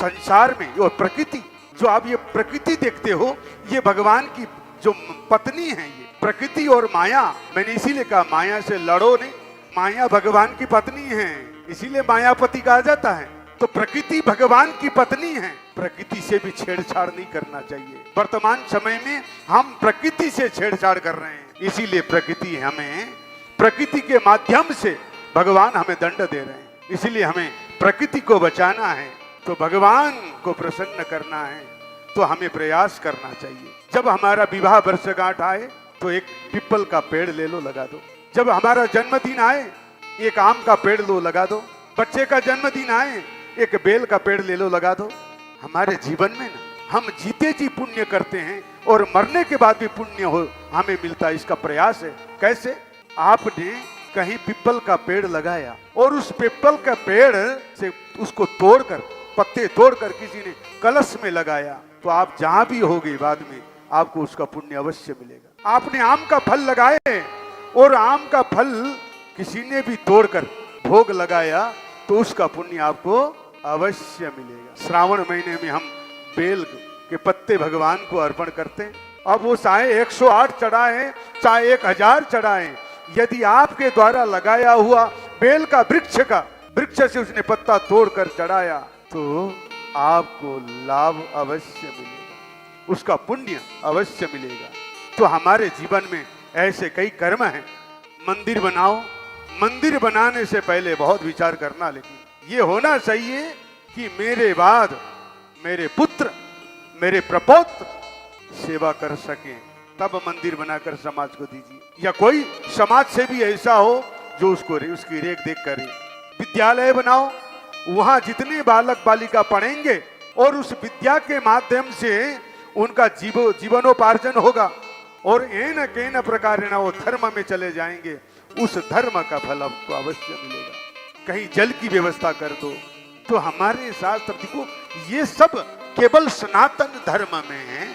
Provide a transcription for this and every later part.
संसार में और प्रकृति, जो आप ये प्रकृति देखते हो, ये भगवान की जो पत्नी है, ये प्रकृति और माया, मैंने इसीलिए कहा माया से लड़ो नहीं, माया भगवान की पत्नी है, इसीलिए मायापति कहा जाता है। तो प्रकृति भगवान की पत्नी है, प्रकृति से भी छेड़छाड़ नहीं करना चाहिए। वर्तमान समय में हम प्रकृति से छेड़छाड़ कर रहे हैं, इसीलिए प्रकृति हमें, प्रकृति के माध्यम से भगवान हमें दंड दे रहे हैं। इसीलिए हमें प्रकृति को बचाना है, तो भगवान को प्रसन्न करना है, तो हमें प्रयास करना चाहिए। जब हमारा विवाह वर्षगांठ आए तो एक पीपल का पेड़ ले लो, लगा दो। जब हमारा जन्मदिन आए एक आम का पेड़ लो, लगा दो। बच्चे का जन्मदिन आए एक बेल का पेड़ ले लो, लगा दो। हमारे जीवन में ना हम जीते जी पुण्य करते हैं और मरने के बाद भी पुण्य हो हमें मिलता है, इसका प्रयास है। कैसे? आपने कहीं पीपल का पेड़ लगाया और उस पीपल का पेड़ से उसको तोड़कर, पत्ते तोड़कर किसी ने कलश में लगाया, तो आप जहां भी होगे बाद में आपको उसका पुण्य अवश्य मिलेगा। आपने आम का फल लगाए और आम का फल किसी ने भी तोड़कर भोग लगाया, तो उसका पुण्य आपको अवश्य मिलेगा। श्रावण महीने में हम बेल के पत्ते भगवान को अर्पण करते हैं। अब वो चाहे 108 चढ़ाए चाहे 1000 चढ़ाए, यदि आपके द्वारा लगाया हुआ बेल का वृक्ष से उसने पत्ता तोड़कर चढ़ाया, तो आपको लाभ अवश्य मिलेगा, उसका पुण्य अवश्य मिलेगा। तो हमारे जीवन में ऐसे कई कर्म हैं। मंदिर बनाओ, मंदिर बनाने से पहले बहुत विचार करना, लेकिन ये होना चाहिए कि मेरे बाद मेरे पुत्र, मेरे प्रपौत्र सेवा कर सकें, तब मंदिर बनाकर समाज को दीजिए। या कोई समाज से भी ऐसा हो जो उसकी रेख देख करे। विद्यालय बनाओ, वहां जितने बालक बालिका पढ़ेंगे और उस विद्या के माध्यम से उनका जीवनोपार्जन होगा और एन केन प्रकार वो धर्म में चले जाएंगे, उस धर्म का फल आपको अवश्य मिलेगा। कहीं जल की व्यवस्था कर दो। तो हमारे शास्त्र देखो, ये सब केवल सनातन धर्म में है।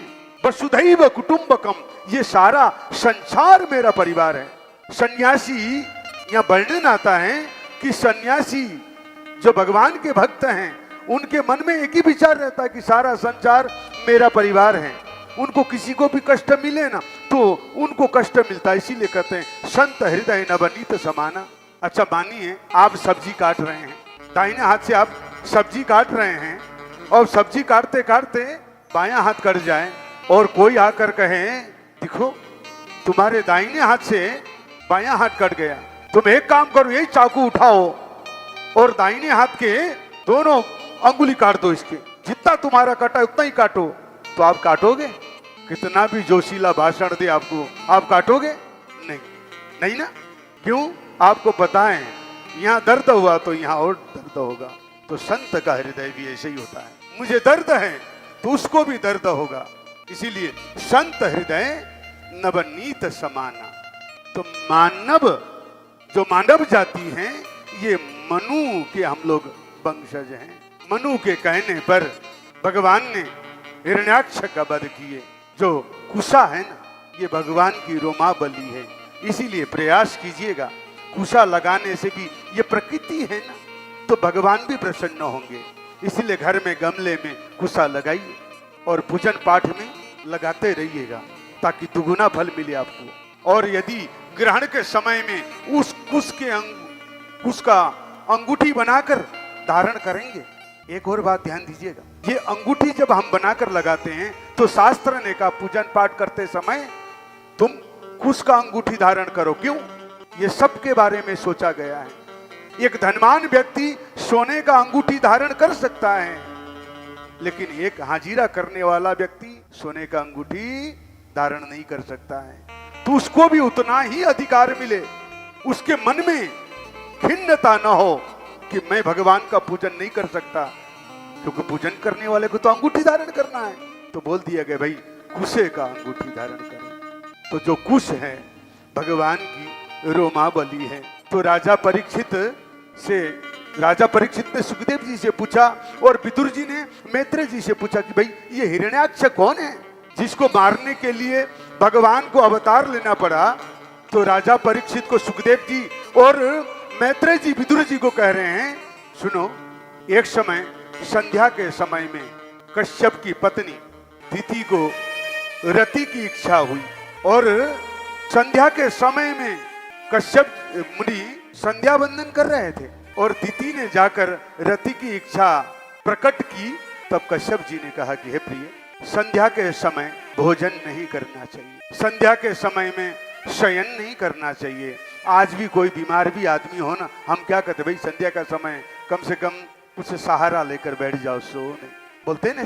वसुधैव कुटुंबकम, ये सारा संसार मेरा परिवार है। सन्यासी, यहाँ वर्णन आता है कि सन्यासी जो भगवान के भक्त हैं, उनके मन में एक ही विचार रहता है कि सारा संसार मेरा परिवार है। उनको किसी को भी कष्ट मिले ना तो उनको कष्ट मिलता है, इसीलिए कहते हैं संत हृदय नवनीत समाना। अच्छा मानिए आप सब्जी काट रहे हैं, दाहिने हाथ से आप सब्जी काट रहे हैं और सब्जी काटते काटते बायां हाथ कट जाए और कोई आकर कहे देखो तुम्हारे दाहिने हाथ से बायां हाथ कट गया, तुम एक काम करो, यही चाकू उठाओ और दाहिने हाथ के दोनों अंगुली काट दो, इसके जितना तुम्हारा कटा उतना ही काटो। तो आप काटोगे? कितना भी जोशीला भाषण दे आपको, आप काटोगे? नहीं ना। क्यों? आपको पता है यहाँ दर्द हुआ तो यहाँ और दर्द होगा। तो संत का हृदय भी ऐसे ही होता है, मुझे दर्द है तो उसको भी दर्द होगा। इसीलिए संत हृदय नवनीत समाना। तो मानव, जो मानव जाति है, ये मनु के हम लोग वंशज हैं। मनु के कहने पर भगवान ने हिरण्याक्ष का वध किए। जो कुशा है ना, ये भगवान की रोमावली है, इसीलिए प्रयास कीजिएगा। कुशा लगाने से भी ये प्रकृति है ना, तो भगवान भी प्रसन्न होंगे। इसीलिए घर में गमले में कुशा लगाइए और पूजन पाठ में लगाते रहिएगा ताकि दुगुना फल मिले आपको। और यदि ग्रहण के समय में उस कुश का अंगूठी बनाकर धारण करेंगे। एक और बात ध्यान दीजिएगा, ये अंगूठी जब हम बनाकर लगाते हैं तो शास्त्र ने कहा पूजन पाठ करते समय तुम कुश का अंगूठी धारण करो। क्यों? ये सब के बारे में सोचा गया है। एक धनवान व्यक्ति सोने का अंगूठी धारण कर सकता है, लेकिन एक हाजिरा करने वाला व्यक्ति सोने का अंगूठी धारण नहीं कर सकता है। तो उसको भी उतना ही अधिकार मिले, उसके मन में खिन्नता न हो कि मैं भगवान का पूजन नहीं कर सकता, क्योंकि पूजन करने वाले को तो अंगूठी धारण करना है। तो बोल दिया गया भाई कुशे का अंगूठी धारण करें। तो जो कुश है भगवान की रोमावली है। तो राजा परीक्षित ने सुखदेव जी से पूछा और विदुर जी ने मैत्रेय जी से पूछा कि भाई ये हिरण्याक्ष कौन है जिसको मारने के लिए भगवान को अवतार लेना पड़ा। तो राजा परीक्षित को सुखदेव जी और मैत्रेय जी विदुर जी को कह रहे हैं, सुनो, एक समय संध्या के समय में कश्यप की पत्नी दिति को रति की इच्छा हुई और संध्या के समय में कश्यप मुनि संध्या बंदन कर रहे थे और दिति ने जाकर रति की इच्छा प्रकट की। तब कश्यप जी ने कहा कि हे प्रिय, संध्या के समय भोजन नहीं करना चाहिए, संध्या के समय में शयन नहीं करना चाहिए। आज भी कोई बीमार भी आदमी हो ना, हम क्या कहते भाई संध्या का समय कम से कम कुछ सहारा लेकर बैठ जाओ, सो नहीं बोलते ना।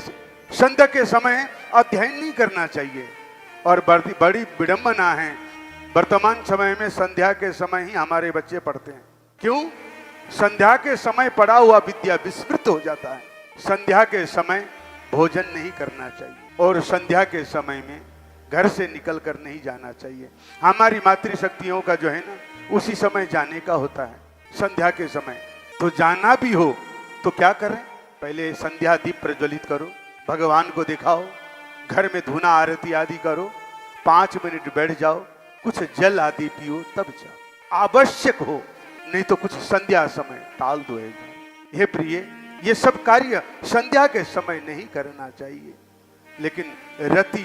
संध्या के समय अध्ययन नहीं करना चाहिए और बड़ी विडंबना है, वर्तमान समय में संध्या के समय ही हमारे बच्चे पढ़ते हैं। क्यों? संध्या के समय पढ़ा हुआ विद्या विस्मृत हो जाता है। संध्या के समय भोजन नहीं करना चाहिए और संध्या के समय में घर से निकल कर नहीं जाना चाहिए। हमारी मातृशक्तियों का जो है ना, उसी समय जाने का होता है। संध्या के समय तो जाना भी हो तो क्या करें? पहले संध्या दीप प्रज्वलित करो, भगवान को दिखाओ, घर में धूना आरती आदि करो, 5 मिनट बैठ जाओ, कुछ जल आदि पियो, तब जाओ। आवश्यक हो, नहीं तो कुछ संध्या समय टाल दो। हे प्रिय, ये सब कार्य संध्या के समय नहीं करना चाहिए। लेकिन रति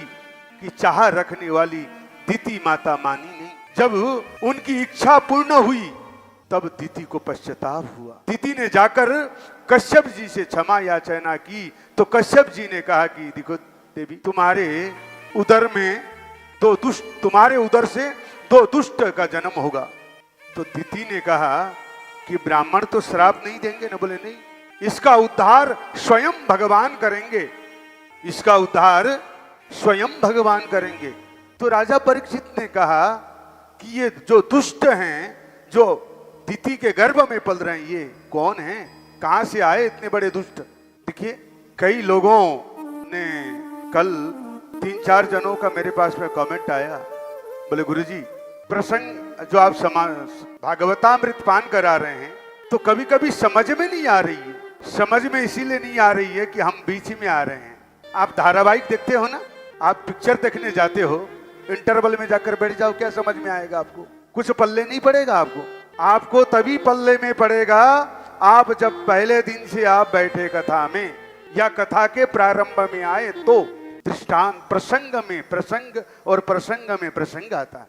की चाह रखने वाली दिति माता मानी नहीं। जब उनकी इच्छा पूर्ण हुई तब दिति को पश्चाताप हुआ। दिति ने जाकर कश्यप जी से क्षमा याचना की तो कश्यप जी ने कहा कि देखो देवी, तुम्हारे उदर से 2 दुष्ट का जन्म होगा। तो दिति ने कहा कि ब्राह्मण तो श्राप नहीं देंगे ना? बोले नहीं, इसका उद्धार स्वयं भगवान करेंगे, इसका उद्धार स्वयं भगवान करेंगे। तो राजा परीक्षित ने कहा कि ये जो दुष्ट हैं, जो दिति के गर्भ में पल रहे हैं, ये कौन हैं? कहां से आए इतने बड़े दुष्ट? देखिए, कई लोगों ने कल 3-4 जनों का मेरे पास में कमेंट आया, बोले गुरुजी प्रसंग जो आप भागवतामृत पान करा रहे हैं तो कभी कभी समझ में नहीं आ रही है। समझ में इसीलिए नहीं आ रही है कि हम बीच में आ रहे हैं। आप धारावाहिक देखते हो ना, आप पिक्चर देखने जाते हो, इंटरवल में जाकर बैठ जाओ, क्या समझ में आएगा आपको? कुछ पल्ले नहीं पड़ेगा आपको। आपको तभी पल्ले में पड़ेगा आप जब पहले दिन से आप बैठे कथा में या कथा के प्रारंभ में आए तो। दृष्टांत प्रसंग में प्रसंग और प्रसंग में प्रसंग आता है।